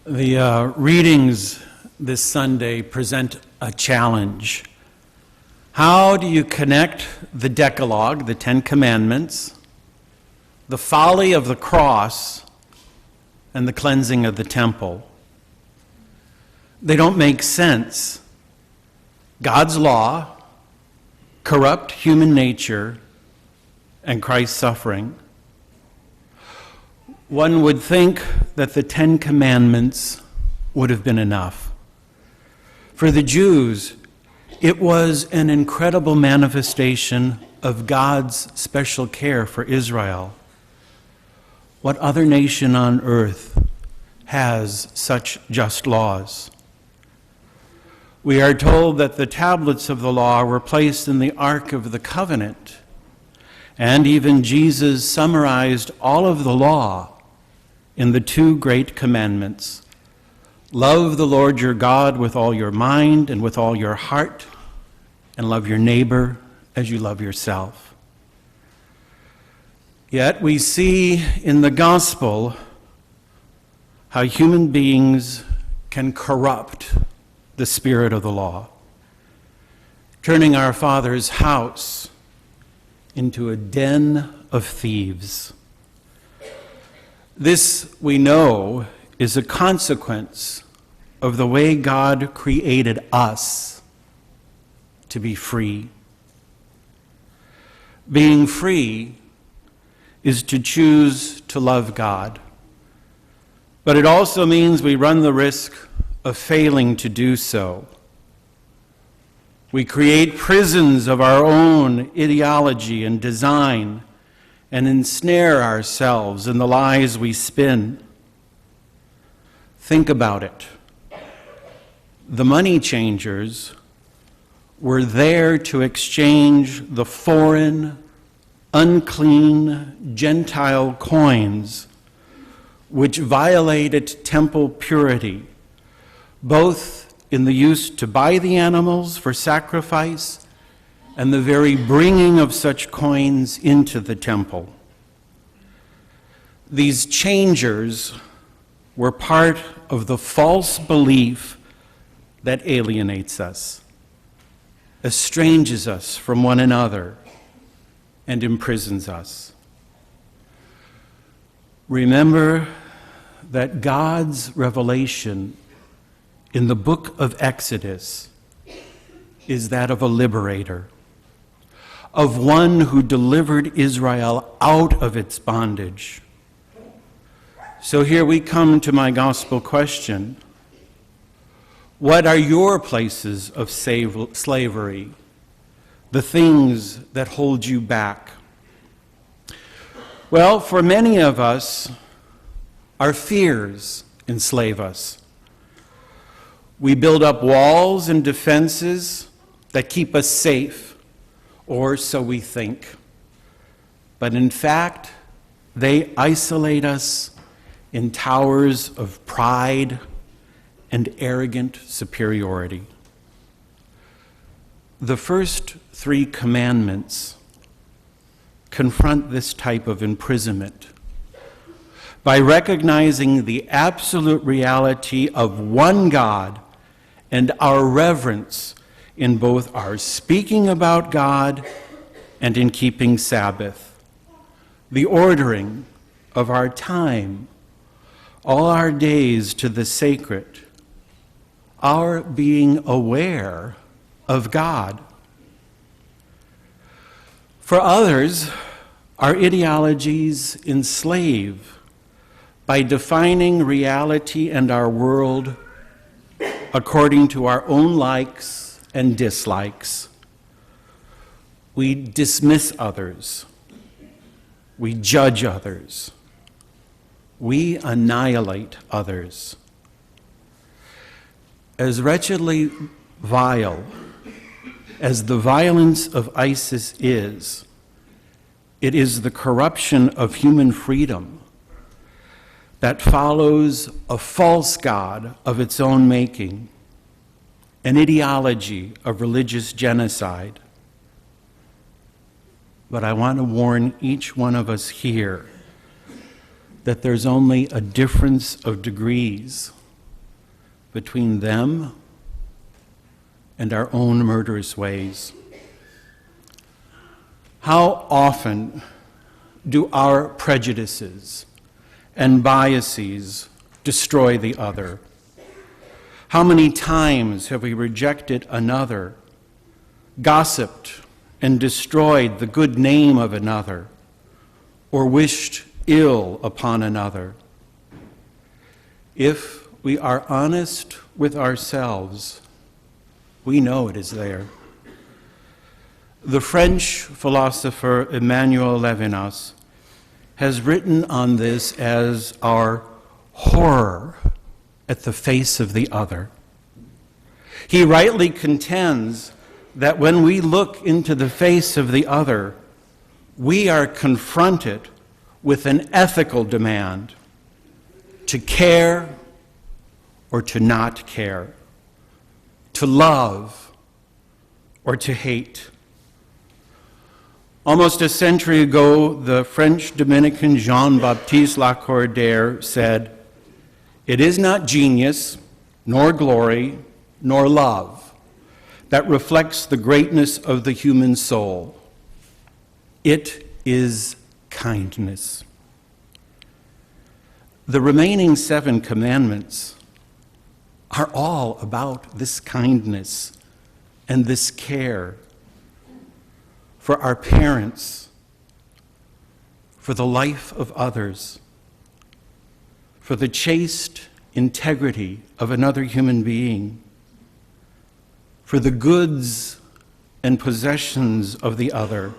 The readings this Sunday present a challenge. How do you connect the Decalogue, the Ten Commandments, the folly of the cross, and the cleansing of the temple? They don't make sense. God's law, corrupt human nature, and Christ's suffering. One would think that the Ten Commandments would have been enough. For the Jews, it was an incredible manifestation of God's special care for Israel. What other nation on earth has such just laws? We are told that the tablets of the law were placed in the Ark of the Covenant, and even Jesus summarized all of the law in the two great commandments. Love the Lord your God with all your mind and with all your heart, and love your neighbor as you love yourself. Yet we see in the gospel how human beings can corrupt the spirit of the law, turning our Father's house into a den of thieves. This, we know, is a consequence of the way God created us to be free. Being free is to choose to love God, but it also means we run the risk of failing to do so. We create prisons of our own ideology and design and ensnare ourselves in the lies we spin. Think about it. The money changers were there to exchange the foreign, unclean, Gentile coins which violated temple purity, both in the use to buy the animals for sacrifice and the very bringing of such coins into the temple. These changers were part of the false belief that alienates us, estranges us from one another, and imprisons us. Remember that God's revelation in the book of Exodus is that of a liberator, of one who delivered Israel out of its bondage. So here we come to my gospel question. What are your places of slavery, the things that hold you back? Well, for many of us, our fears enslave us. We build up walls and defenses that keep us safe, or so we think. But in fact, they isolate us in towers of pride and arrogant superiority. The first three commandments confront this type of imprisonment by recognizing the absolute reality of one God and our reverence in both our speaking about God and in keeping Sabbath, the ordering of our time, all our days to the sacred, our being aware of God. For others, our ideologies enslave by defining reality and our world according to our own likes and dislikes. We dismiss others. We judge others. We annihilate others. As wretchedly vile as the violence of ISIS is, it is the corruption of human freedom that follows a false god of its own making, an ideology of religious genocide. But I want to warn each one of us here that there's only a difference of degrees between them and our own murderous ways. How often do our prejudices and biases destroy the other? How many times have we rejected another, gossiped and destroyed the good name of another, or wished ill upon another? If we are honest with ourselves, we know it is there. The French philosopher Emmanuel Levinas has written on this as our horror at the face of the other. He rightly contends that when we look into the face of the other, we are confronted with an ethical demand to care or to not care, to love or to hate. Almost a century ago, the French Dominican Jean-Baptiste Lacordaire said, "It is not genius, nor glory, nor love that reflects the greatness of the human soul. It is kindness." The remaining 7 commandments are all about this kindness and this care for our parents, for the life of others, for the chaste integrity of another human being, for the goods and possessions of the other,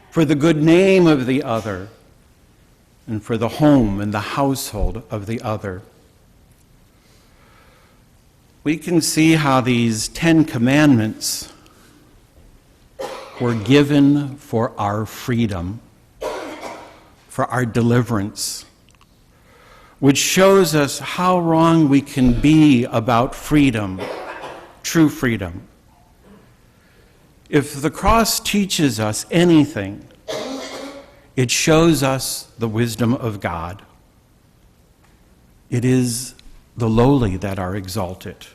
for the good name of the other, and for the home and the household of the other. We can see how these 10 commandments were given for our freedom, for our deliverance, which shows us how wrong we can be about freedom, true freedom. If the cross teaches us anything, it shows us the wisdom of God. It is the lowly that are exalted,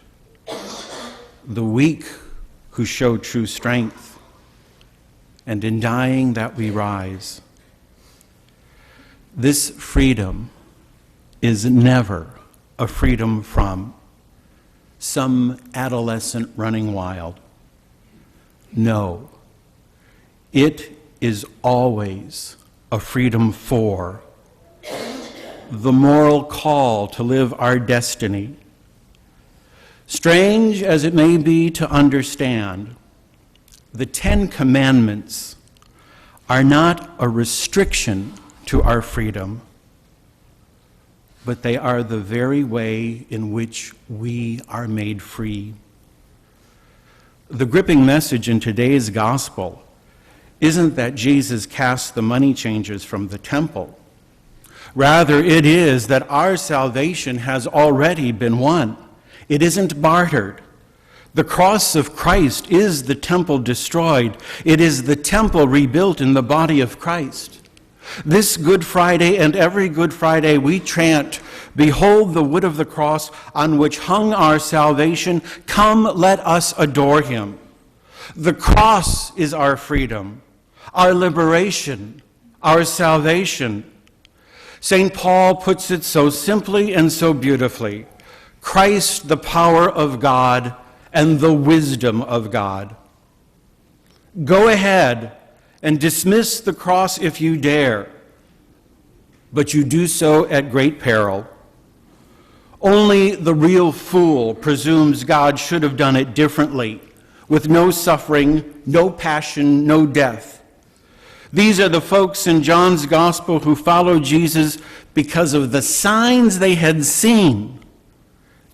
the weak who show true strength, and in dying that we rise. This freedom is never a freedom from some adolescent running wild. No, it is always a freedom for the moral call to live our destiny. Strange as it may be to understand, the 10 Commandments are not a restriction to our freedom, but they are the very way in which we are made free. The gripping message in today's gospel isn't that Jesus cast the money changers from the temple. Rather, it is that our salvation has already been won. It isn't bartered. The cross of Christ is the temple destroyed. It is the temple rebuilt in the body of Christ. This Good Friday and every Good Friday we chant, "Behold the wood of the cross on which hung our salvation. Come, let us adore him." The cross is our freedom, our liberation, our salvation. St. Paul puts it so simply and so beautifully. Christ, the power of God and the wisdom of God. Go ahead and dismiss the cross if you dare, but you do so at great peril. Only the real fool presumes God should have done it differently, with no suffering, no passion, no death. These are the folks in John's gospel who followed Jesus because of the signs they had seen.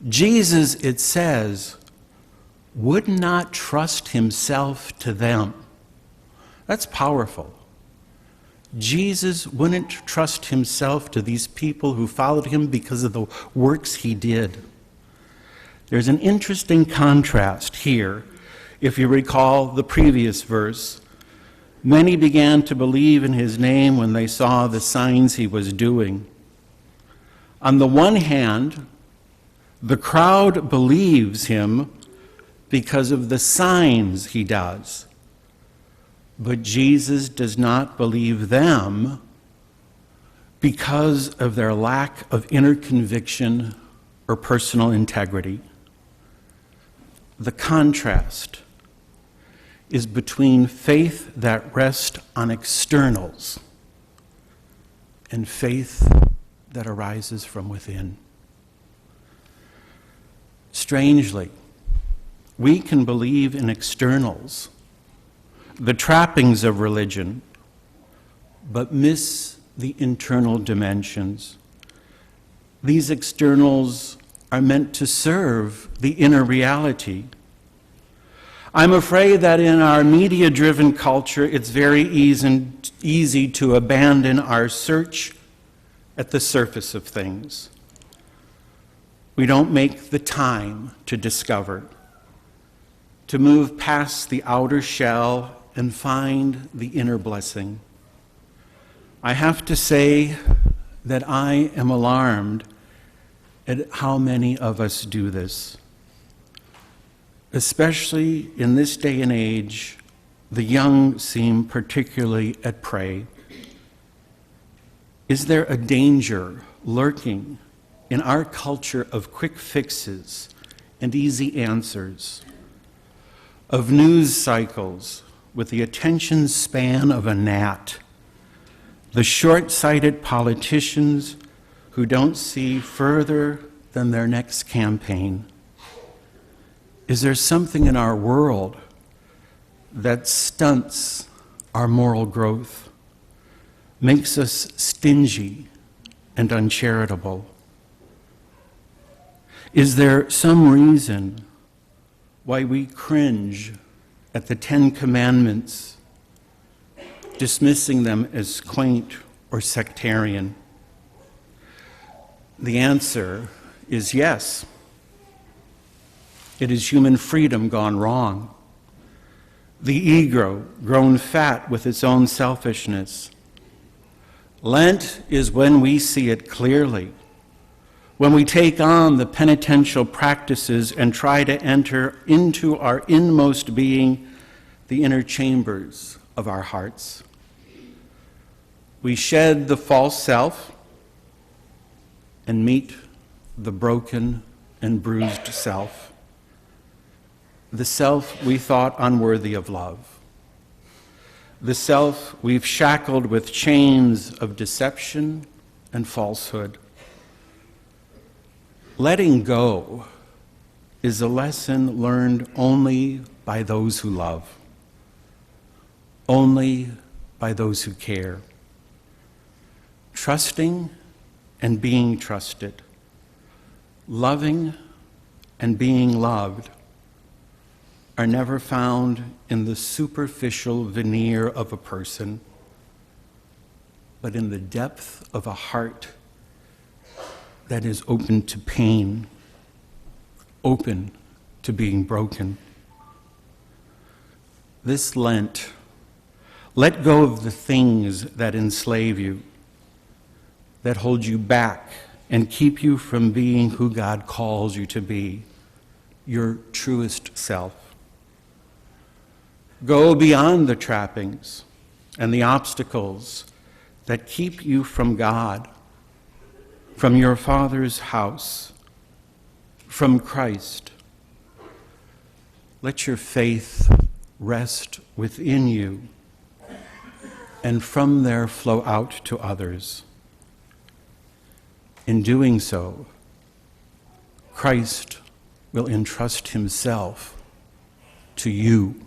Jesus, it says, would not trust himself to them. That's powerful. Jesus wouldn't trust himself to these people who followed him because of the works he did. There's an interesting contrast here. If you recall the previous verse, many began to believe in his name when they saw the signs he was doing. On the one hand, The crowd believes him because of the signs he does. But Jesus does not believe them because of their lack of inner conviction or personal integrity. The contrast is between faith that rests on externals and faith that arises from within. Strangely, we can believe in externals, the trappings of religion, but miss the internal dimensions. These externals are meant to serve the inner reality. I'm afraid that in our media-driven culture, it's very easy to abandon our search at the surface of things. We don't make the time to discover, to move past the outer shell and find the inner blessing. I have to say that I am alarmed at how many of us do this. Especially in this day and age, the young seem particularly at prey. Is there a danger lurking in our culture of quick fixes and easy answers, of news cycles with the attention span of a gnat, the short-sighted politicians who don't see further than their next campaign? Is there something in our world that stunts our moral growth, makes us stingy and uncharitable? Is there some reason why we cringe at the 10 Commandments, dismissing them as quaint or sectarian? The answer is yes. It is human freedom gone wrong. The ego grown fat with its own selfishness. Lent is when we see it clearly, when we take on the penitential practices and try to enter into our inmost being, the inner chambers of our hearts. We shed the false self and meet the broken and bruised self, the self we thought unworthy of love, the self we've shackled with chains of deception and falsehood. Letting go is a lesson learned only by those who love, only by those who care. Trusting and being trusted, loving and being loved are never found in the superficial veneer of a person, but in the depth of a heart that is open to pain, open to being broken. This Lent, let go of the things that enslave you, that hold you back and keep you from being who God calls you to be, your truest self. Go beyond the trappings and the obstacles that keep you from God, from your Father's house, from Christ. Let your faith rest within you, and from there flow out to others. In doing so, Christ will entrust himself to you.